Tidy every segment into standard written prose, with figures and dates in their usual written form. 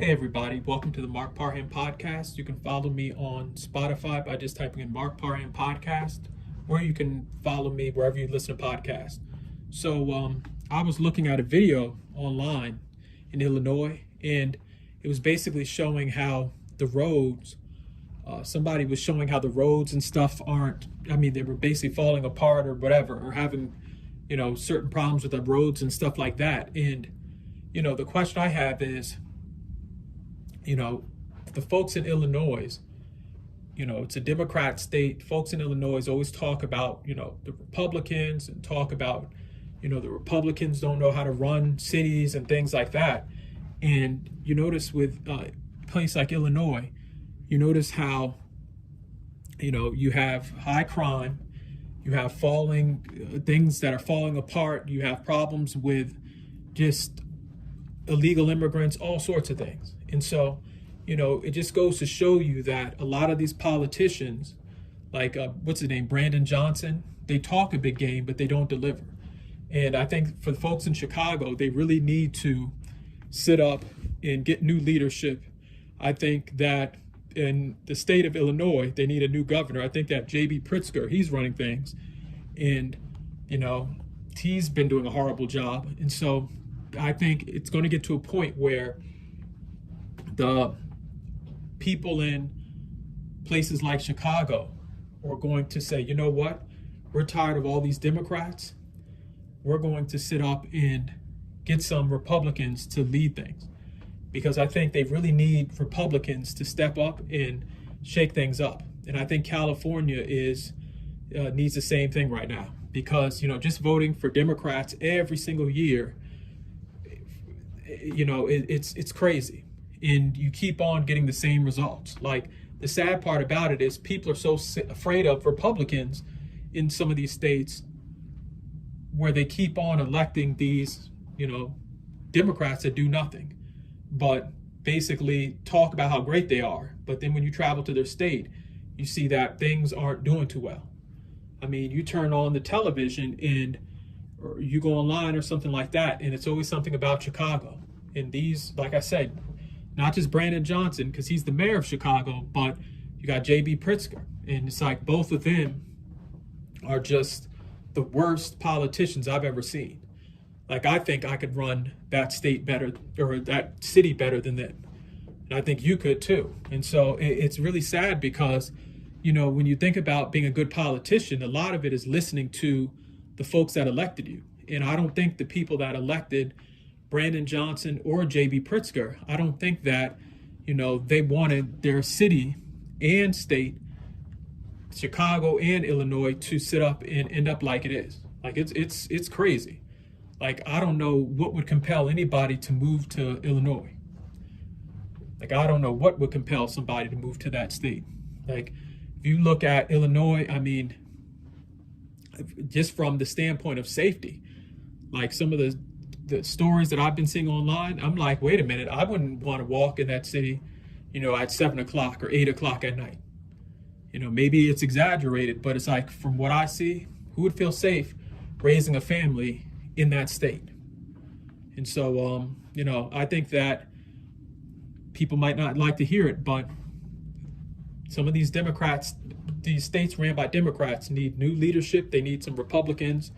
Hey everybody, welcome to the Mark Parham Podcast. You can follow me on Spotify by just typing in Mark Parham Podcast, or you can follow me wherever you listen to podcasts. So I was looking at a video online in Illinois, and it was basically showing how the roads, somebody was showing how the roads and stuff they were basically falling apart or whatever, or having, certain problems with the roads and stuff like that. And, the question I have is, the folks in Illinois, it's a Democrat state. Folks in Illinois always talk about, the Republicans and talk about, the Republicans don't know how to run cities and things like that. And you notice with a place like Illinois, you notice how, you have high crime, you have falling things that are falling apart, you have problems with just illegal immigrants, all sorts of things. And so, it just goes to show you that a lot of these politicians, like, what's his name, Brandon Johnson, they talk a big game, but they don't deliver. And I think for the folks in Chicago, they really need to sit up and get new leadership. I think that in the state of Illinois, they need a new governor. I think that J.B. Pritzker, he's running things. And, he's been doing a horrible job. And so I think it's going to get to a point where the people in places like Chicago are going to say, you know what, we're tired of all these Democrats. We're going to sit up and get some Republicans to lead things. Because I think they really need Republicans to step up and shake things up. And I think California needs the same thing right now. Because, just voting for Democrats every single year, it's crazy. And you keep on getting the same results. Like, the sad part about it is people are so afraid of Republicans in some of these states where they keep on electing these, Democrats that do nothing but basically talk about how great they are. But then when you travel to their state, you see that things aren't doing too well. I mean, you turn on the television or you go online or something like that, and it's always something about Chicago. And these, like I said, not just Brandon Johnson, because he's the mayor of Chicago, but you got J.B. Pritzker. And it's like both of them are just the worst politicians I've ever seen. Like, I think I could run that state better, or that city better than them. And I think you could too. And so it's really sad because, when you think about being a good politician, a lot of it is listening to the folks that elected you. And I don't think the people that elected Brandon Johnson or J.B. Pritzker, I don't think that, they wanted their city and state, Chicago and Illinois, to sit up and end up like it is. Like, it's crazy. Like, I don't know what would compel anybody to move to Illinois. Like, I don't know what would compel somebody to move to that state. Like, if you look at Illinois, just from the standpoint of safety, like some of the stories that I've been seeing online, I'm like, wait a minute, I wouldn't want to walk in that city, at 7 o'clock or 8 o'clock at night. Maybe it's exaggerated, but it's like, from what I see, who would feel safe raising a family in that state? And so, I think that people might not like to hear it, but some of these Democrats, these states ran by Democrats, need new leadership. They need some Republicans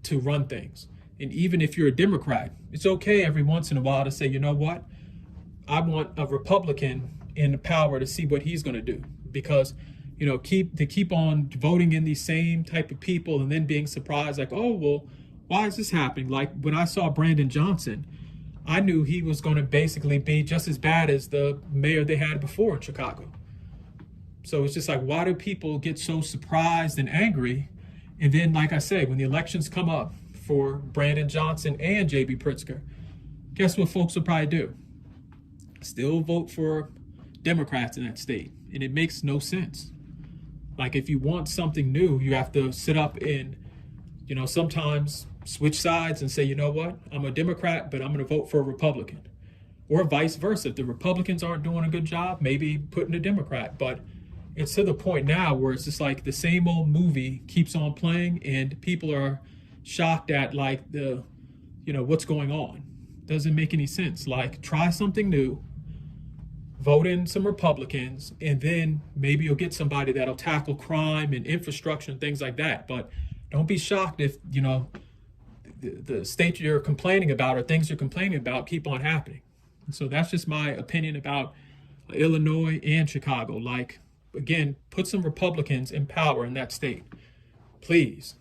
to run things. And even if you're a Democrat, it's okay every once in a while to say, you know what, I want a Republican in power to see what he's going to do. Because, keep on voting in these same type of people and then being surprised, like, oh, well, why is this happening? Like, when I saw Brandon Johnson, I knew he was going to basically be just as bad as the mayor they had before in Chicago. So it's just like, why do people get so surprised and angry? And then, like I say, when the elections come up for Brandon Johnson and J.B. Pritzker, guess what folks will probably do? Still vote for Democrats in that state. And it makes no sense. Like, if you want something new, you have to sit up and, sometimes switch sides and say, you know what, I'm a Democrat, but I'm going to vote for a Republican. Or vice versa. If the Republicans aren't doing a good job, maybe put in a Democrat. But it's to the point now where it's just like the same old movie keeps on playing, and people are shocked at, like, what's going on. Doesn't make any sense. Like, try something new, vote in some Republicans, and then maybe you'll get somebody that'll tackle crime and infrastructure and things like that. But don't be shocked if, the state you're complaining about or things you're complaining about keep on happening. And so that's just my opinion about Illinois and Chicago. Like, again, put some Republicans in power in that state, please.